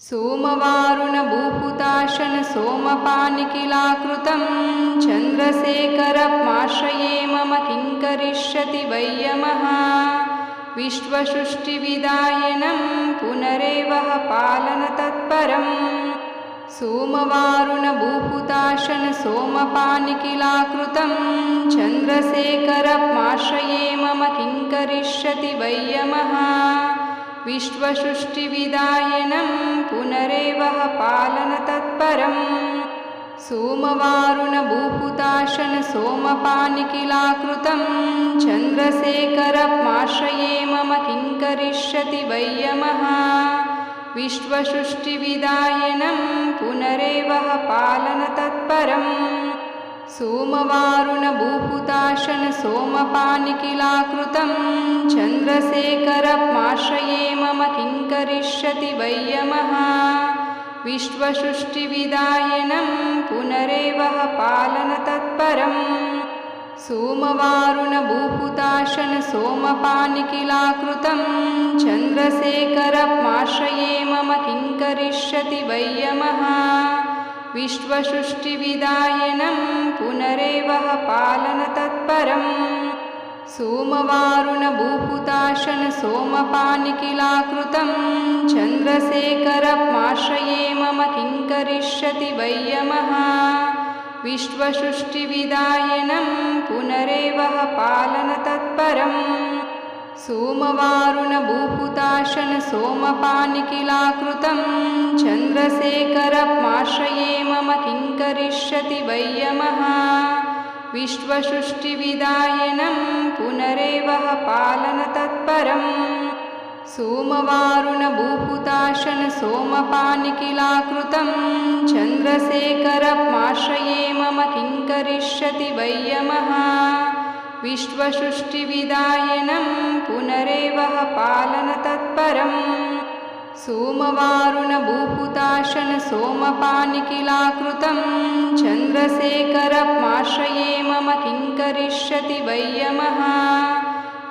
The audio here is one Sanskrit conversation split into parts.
सोमवारुणभूहुताशन सोमपानिकिलाकृतं चन्द्रशेखरमाश्रये मम किं करिष्यति वै यमः। विश्वसृष्टिविदायनं पुनरेवः पालनतत्परम्। सोमवारुणभूहुताशन सोमपानिकिलाकृतं चन्द्रशेखरमाश्रये मम किं करिष्यति वै यमः। विश्वसृष्टिविदायनं पुनरेवः पालनतत्परम्। सोमवारुणभूहुताशन सोमपानिकिलाकृतं चन्द्रशेखरमाश्रये मम किं करिष्यति वै यमः। विश्वसृष्टिविदायनं पुनरेवः पालनतत्परम्। सोमवारुणभूहुताशन सोमपानिकिलाकृतं चन्द्रशेखरमाश्रये मम किं करिष्यति वै यमः। विश्वसृष्टिविदायनं पुनरेवः पालनतत्परम्। सोमवारुणभूहुताशन सोमपानिकिलाकृतं चन्द्रशेखरमाश्रये मम किं करिष्यति वै यमः। विश्वसृष्टिविदायनं पुनरेवः पालनतत्परम्। सोमवारुणभूहुताशन सोमपानिकिलाकृतं चन्द्रशेखरमाश्रये मम किं करिष्यति वै यमः। विश्वसृष्टिविदायनं पुनरेवः पालनतत्परम्। सोमवारुणभूहुताशन सोमपानिकिलाकृतं चन्द्रशेखरमाश्रये मम किं करिष्यति वै यमः। विश्वसृष्टिविदायनं पुनरेवः पालनतत्परम्। सोमवारुणभूहुताशन सोमपानिकिलाकृतं चन्द्रशेखरमाश्रये मम किं करिष्यति वै यमः। विश्वसृष्टिविदायनं पुनरेवः पालनतत्परम्। सोमवारुणभूहुताशन सोमपानिकिलाकृतं चन्द्रशेखरमाश्रये मम किं करिष्यति वै यमः।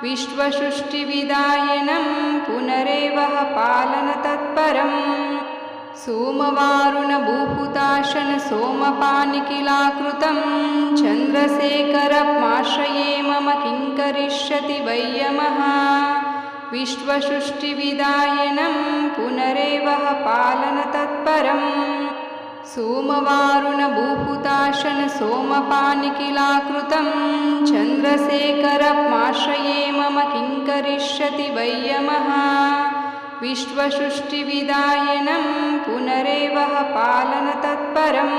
विश्वसृष्टिविदायनं पुनरेवः पालनतत्परम्। सोमवारुणभूहुताशन सोमपानिकिलाकृतं चन्द्रशेखरमाश्रये मम किं करिष्यति वै यमः। विश्वसृष्टिविदायनं पुनरेवः पालनतत्परम्। सोमवारुणभूहुताशन सोमपानिकिलाकृतं चन्द्रशेखरमाश्रये मम किं करिष्यति वै यमः। विश्वसृष्टिविदायनं पुनरेवः पालनतत्परम्।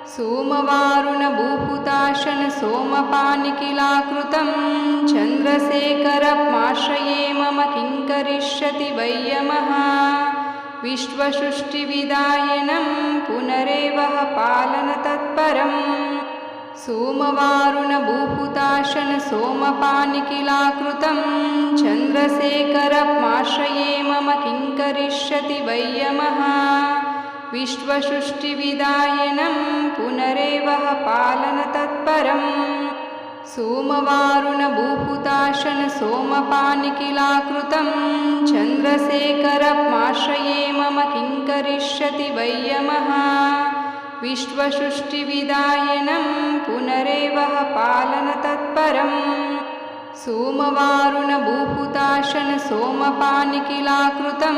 सोमवारुणभूहुताशन सोमपानिकिलाकृतं चन्द्रशेखरमाश्रये मम किं करिष्यति वै यमः। विश्वसृष्टिविदायनं पुनरेवः पालनतत्परम्। सोमवारुणभूहुताशन सोमपानिकिलाकृतं चन्द्रशेखरमाश्रये मम किं करिष्यति वै यमः। विश्वसृष्टिविदायनं पुनरेवः पालनतत्परम्। सोमवारुणभूहुताशन सोमपानिकिलाकृतं चन्द्रशेखरमाश्रये मम किं करिष्यति वै यमः। विश्वसृष्टिविदायनं पुनरेवः पालनतत्परम्। सोमवारुणभूहुताशन सोमपानिकिलाकृतं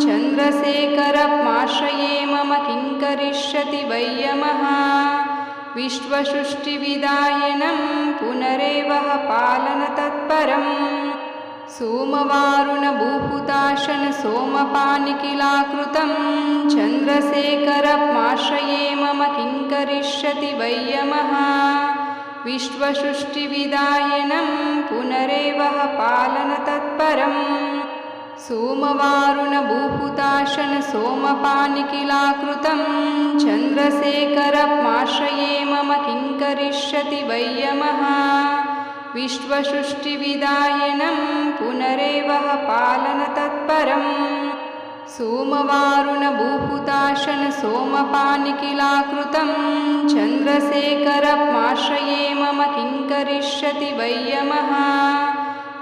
चन्द्रशेखरमाश्रये मम किं करिष्यति वै यमः। विश्वसृष्टिविदायनं पुनरेवः पालनतत्परम्। सोमवारुणभूहुताशन सोमपानिकिलाकृतं चन्द्रशेखरमाश्रये मम किं करिष्यति वै यमः। विश्वसृष्टिविदायनं पुनरेवः पालनतत्परम्। सोमवारुणभूहुताशन सोमपानिकिलाकृतं चन्द्रशेखरमाश्रये मम किं करिष्यति वै यमः। विश्वसृष्टिविदायनं पुनरेवः पालनतत्परम्। सोमवारुणभूहुताशन सोमपानिकिलाकृतं चन्द्रशेखरमाश्रये मम किं करिष्यति वै यमः।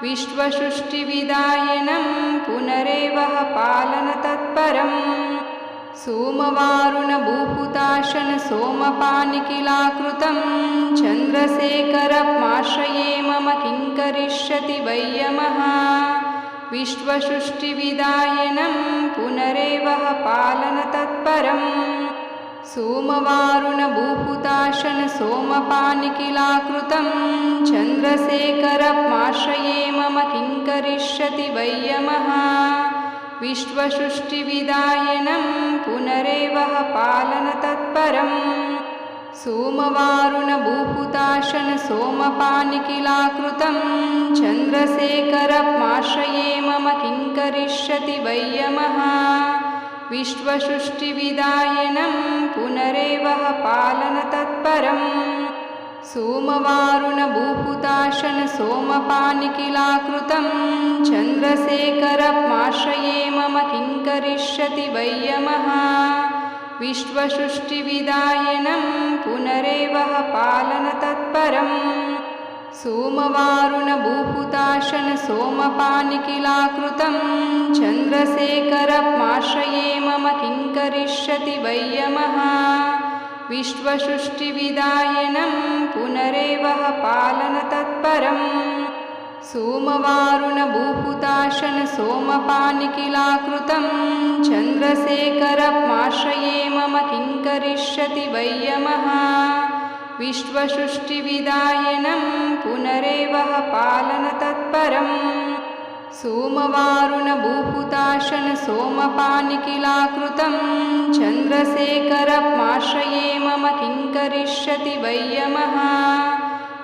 विश्वसृष्टिविदायनं पुनरेवः पालनतत्परम्। सोमवारुणभूहुताशन सोमपानिकिलाकृतं चन्द्रशेखरमाश्रये मम किं करिष्यति वै यमः विश्वसृष्टिविदायनं पुनरेवः पालनतत्परम् सोमवारुणभूहुताशन सोमपानिकिलाकृतं चन्द्रशेखरमाश्रये मम किं करिष्यति वै यमः विश्वसृष्टिविदायनं पुनरेवः पालनतत्परम् सोमवारुणभूहुताशन सोमपानिकिलाकृतं चन्द्रशेखरमाश्रये मम किं करिष्यति वै यमः विश्वसृष्टिविदायनं पुनरेवः पालनतत्परम् सोमवारुणभूहुताशन सोमपानिकिलाकृतं चन्द्रशेखरमाश्रये मम किं करिष्यति वै यमः विश्वसृष्टिविदायनं पुनरेवः पालनतत्परम् सोमवारुणभूहुताशन सोमपानिकिलाकृतं चन्द्रशेखरमाश्रये मम किं करिष्यति वै यमः विश्वसृष्टिविदायनं पुनरेवः पालनतत्परम् सोमवारुणभूहुताशन सोमपानिकिलाकृतं चन्द्रशेखरमाश्रये मम किं करिष्यति वै यमः विश्वसृष्टिविदायनं पुनरेवः पालनतत्परम् सोमवारुणभूहुताशन सोमपानिकिलाकृतं चन्द्रशेखरमाश्रये मम किं करिष्यति वै यमः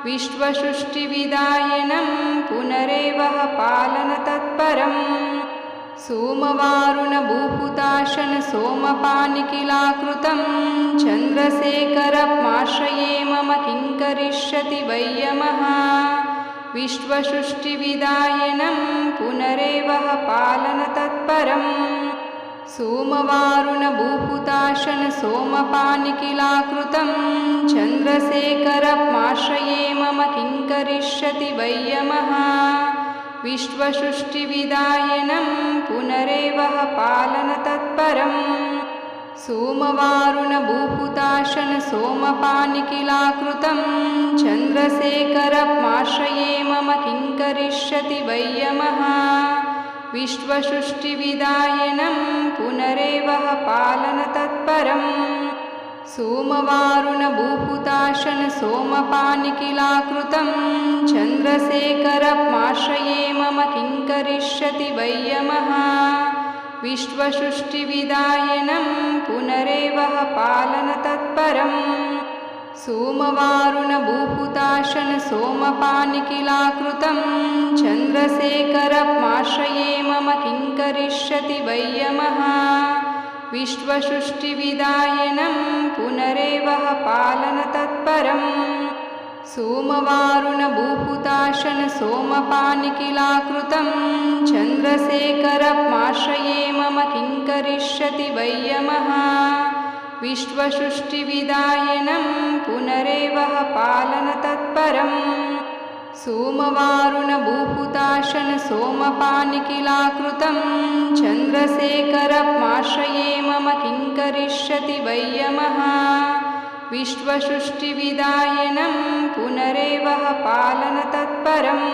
विश्वसृष्टिविदायनं पुनरेवः पालनतत्परम् सोमवारुणभूहुताशन सोमपानिकिलाकृतं चन्द्रशेखरमाश्रये मम किं करिष्यति वै यमः विश्वसृष्टिविदायनं पुनरेवः पालनतत्परम् सोमवारुणभूहुताशन सोमपानिकिलाकृतं चन्द्रशेखरमाश्रये मम किं करिष्यति वै यमः विश्वसृष्टिविदायनं पुनरेवः पालनतत्परम् सोमवारुणभूहुताशन सोमपानिकिलाकृतं चन्द्रशेखरमाश्रये मम किं करिष्यति वै यमः विश्वसृष्टिविदायनं पुनरेवः पालनतत्परम् सोमवारुणभूहुताशन सोमपानिकिलाकृतं चन्द्रशेखरमाश्रये मम किं करिष्यति वै यमः विश्वसृष्टिविदायनं पुनरेवः पालनतत्परम् सोमवारुणभूहुताशन सोमपानिकिलाकृतं चन्द्रशेखरमाश्रये मम किं करिष्यति वै यमः विश्वसृष्टिविदायनं पुनरेवः पालनतत्परम् सोमवारुणभूहुताशन सोमपानिकिलाकृतं चन्द्रशेखरमाश्रये मम किं करिष्यति वै यमः विश्वसृष्टिविदायनं पुनरेवः पालनतत्परम् सोमवारुणभूहुताशन सोमपानिकिलाकृतं चन्द्रशेखरमाश्रये मम किं करिष्यति वै यमः विश्वसृष्टिविदायनं पुनरेवः पालनतत्परम्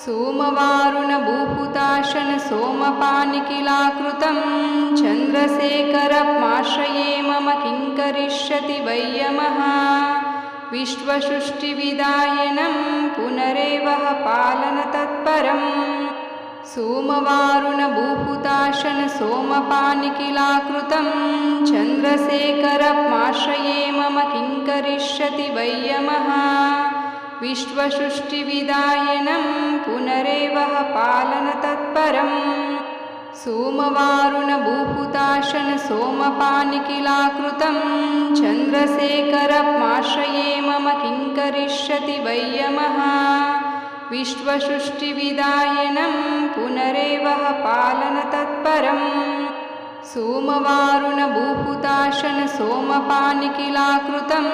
सोमवारुणभूहुताशन सोमपानिकिलाकृतं चन्द्रशेखरमाश्रये मम किं करिष्यति वै यमः विश्वसृष्टिविदायनं पुनरेवः पालनतत्परम् सोमवारुणभूहुताशन सोमपानिकिलाकृतं चन्द्रशेखरमाश्रये मम किं करिष्यति वै यमः विश्वसृष्टिविदायनं पुनरेवः पालनतत्परम् सोमवारुणभूहुताशन सोमपानिकिलाकृतं चन्द्रशेखरमाश्रये मम किं करिष्यति वै यमः विश्वसृष्टिविदायनं पुनरेवः पालनतत्परम् सोमवारुणभूहुताशन सोमपानिकिलाकृतं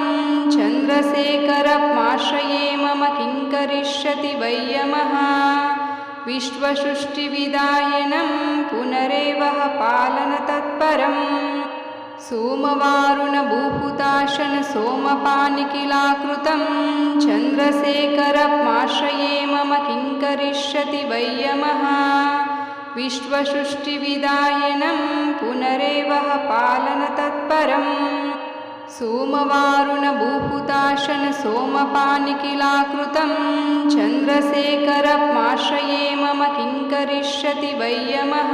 चन्द्रशेखरमाश्रये मम किं करिष्यति वै यमः विश्वसृष्टिविदायनं पुनरेवः पालनतत्परम् सोमवारुणभूहुताशन सोमपानिकिलाकृतं चन्द्रशेखरमाश्रये मम किं करिष्यति वै यमः विश्वसृष्टिविदायनं पुनरेवः पालनतत्परम् सोमवारुणभूहुताशन सोमपानिकिलाकृतं चन्द्रशेखरमाश्रये मम किं करिष्यति वै यमः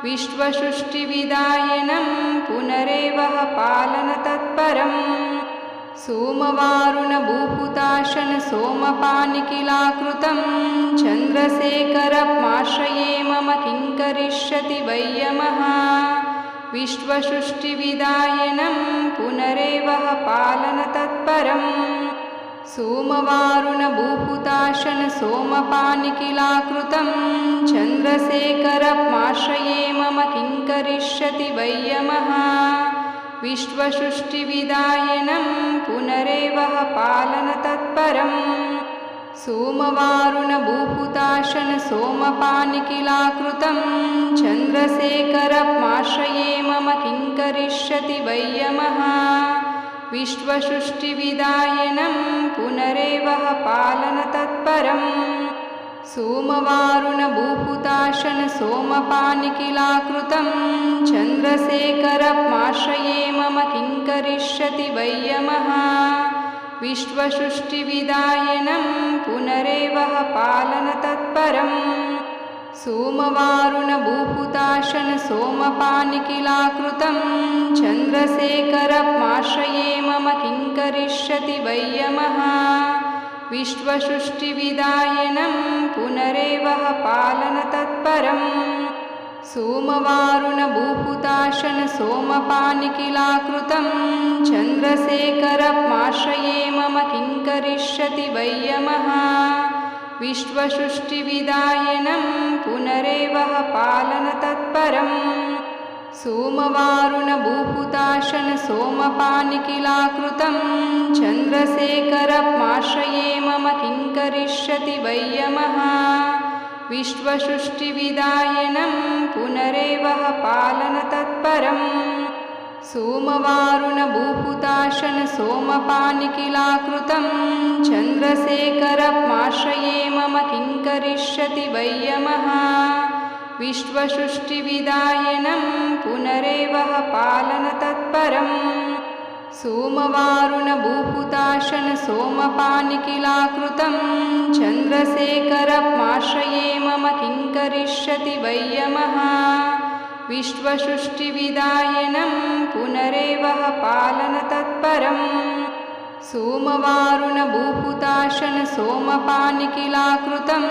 विश्वसृष्टिविदायनं पुनरेवः पालनतत्परम् सोमवारुणभूहुताशन सोमपानिकिलाकृतं चन्द्रशेखरमाश्रये मम किं करिष्यति वै यमः विश्वसृष्टिविदायनं पुनरेवः पालनतत्परम् सोमवारुणभूहुताशन सोमपानिकिलाकृतं चन्द्रशेखरमाश्रये मम किं करिष्यति वै यमः विश्वसृष्टिविदायनं पुनरेवः पालनतत्परम् सोमवारुणभूहुताशन सोमपानिकिलाकृतं चन्द्रशेखरमाश्रये मम किं करिष्यति वै यमः विश्वसृष्टिविदायनं पुनरेवः पालनतत्परम् सोमवारुणभूहुताशन सोमपानिकिलाकृतं चन्द्रशेखरमाश्रये मम किं करिष्यति वै यमः विश्वसृष्टिविदायनं पुनरेवः पालनतत्परम् सोमवारुणभूहुताशन सोमपानिकिलाकृतं चन्द्रशेखरमाश्रये मम किं करिष्यति वै यमः विश्वसृष्टिविदायनं पुनरेवः पालनतत्परम् सोमवारुणभूहुताशन सोमपानिकिलाकृतं चन्द्रशेखरमाश्रये मम किं करिष्यति वै यमः विश्वसृष्टिविदायनं पुनरेवः पालनतत्परम् सोमवारुणभूहुताशन सोमपानिकिलाकृतं चन्द्रशेखरमाश्रये मम किं करिष्यति वै यमः विश्वसृष्टिविदायनं पुनरेवः पालनतत्परम् सोमवारुणभूहुताशन सोमपानिकिलाकृतं चन्द्रशेखरमाश्रये मम किं करिष्यति वै यमः विश्वसृष्टिविदायनं पुनरेवः पालनतत्परम् सोमवारुणभूहुताशन सोमपानिकिलाकृतं चन्द्रशेखरमाश्रये मम किं करिष्यति वै यमः विश्वसृष्टिविदायनं पुनरेवः पालनतत्परम् सोमवारुणभूहुताशन सोमपानिकिलाकृतं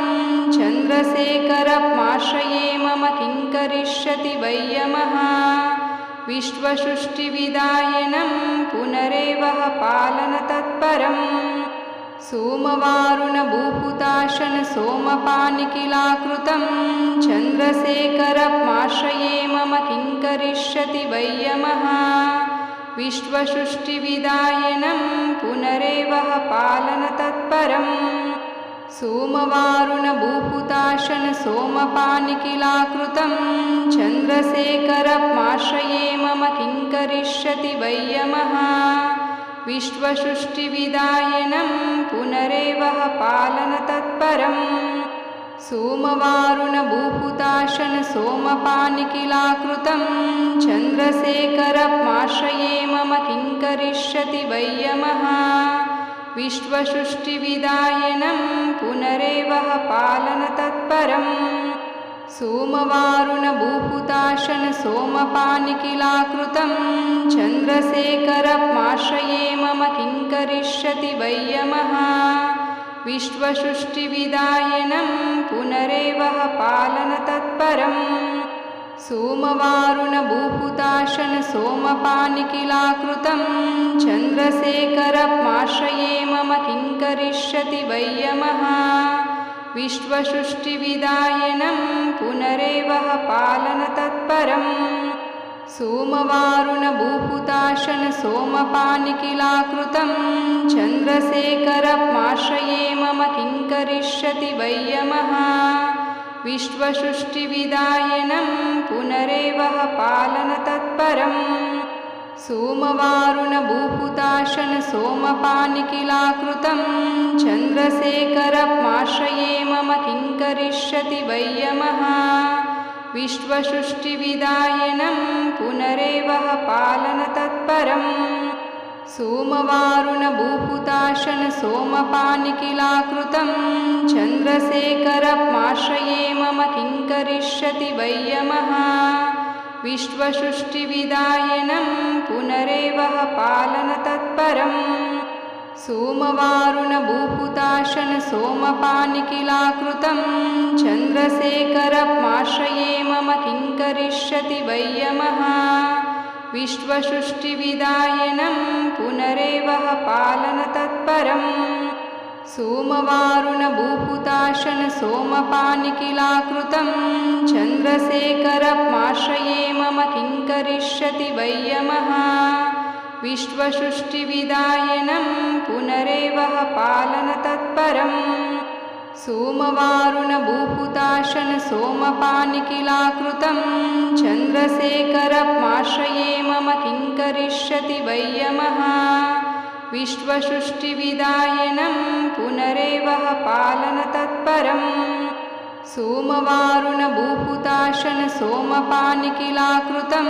चन्द्रशेखरमाश्रये मम किं करिष्यति वै यमः विश्वसृष्टिविदायनं पुनरेवः पालनतत्परम् सोमवारुणभूहुताशन सोमपानिकिलाकृतं चन्द्रशेखरमाश्रये मम किं करिष्यति वै यमः विश्वसृष्टिविदायनं पुनरेवः पालनतत्परम् सोमवारुणभूहुताशन सोमपानिकिलाकृतं चन्द्रशेखरमाश्रये मम किं करिष्यति वै यमः विश्वसृष्टिविदायनं पुनरेवः पालनतत्परम् सोमवारुणभूहुताशन सोमपानिकिलाकृतं चन्द्रशेखरमाश्रये मम किं करिष्यति वै यमः विश्वसृष्टिविदायनं पुनरेवः पालनतत्परम् सोमवारुणभूहुताशन सोमपानिकिलाकृतं चन्द्रशेखरमाश्रये मम किं करिष्यति वै यमः विश्वसृष्टिविदायनं पुनरेवः पालनतत्परम् सोमवारुणभूहुताशन सोमपानिकिलाकृतं चन्द्रशेखरमाश्रये मम किं करिष्यति वै यमः विश्वसृष्टिविदायनं पुनरेवः पालनतत्परम् सोमवारुणभूहुताशन सोमपानिकिलाकृतं चन्द्रशेखरमाश्रये मम किं करिष्यति वै यमः विश्वसृष्टिविदायनं पुनरेवः पालनतत्परम् सोमवारुणभूहुताशन सोमपानिकिलाकृतं चन्द्रशेखरमाश्रये मम किं करिष्यति वै यमः विश्वसृष्टिविदायनं पुनरेवः पालनतत्परम् सोमवारुणभूहुताशन सोमपानिकिलाकृतं चन्द्रशेखरमाश्रये मम किं करिष्यति वै यमः विश्वसृष्टिविदायनं पुनरेवः पालनतत्परम् सोमवारुणभूहुताशन सोमपानिकिलाकृतं चन्द्रशेखरमाश्रये मम किं करिष्यति वै यमः विश्वसृष्टिविदायनं पुनरेवः पालनतत्परम् सोमवारुणभूहुताशन सोमपानिकिलाकृतं चन्द्रशेखरमाश्रये मम किं करिष्यति वै यमः विश्वसृष्टिविदायनं पुनरेवः पालनतत्परम् सोमवारुणभूहुताशन सोमपानिकिलाकृतं चन्द्रशेखरमाश्रये मम किं करिष्यति वै यमः विश्वसृष्टिविदायनं पुनरेवः पालनतत्परम् सोमवारुणभूहुताशन सोमपानिकिलाकृतं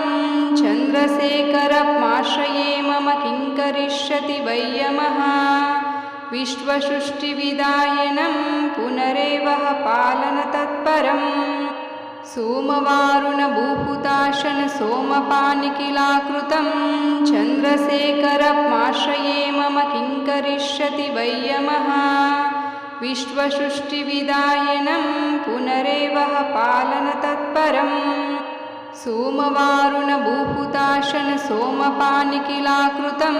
चन्द्रशेखरमाश्रये मम किं करिष्यति वै यमः विश्वसृष्टिविदायनं पुनरेवः पालनतत्परम् सोमवारुणभूहुताशन सोमपानिकिलाकृतं चन्द्रशेखरमाश्रये मम किं करिष्यति वै यमः विश्वसृष्टिविदायनं पुनरेवः पालनतत्परम् सोमवारुणभूहुताशन सोमपानिकिलाकृतं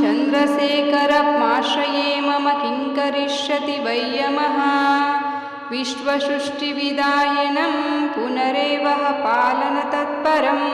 चन्द्रशेखरमाश्रये मम किं करिष्यति वै यमः विश्वसृष्टिविदायनं पुनरेवः पालनतत्परम्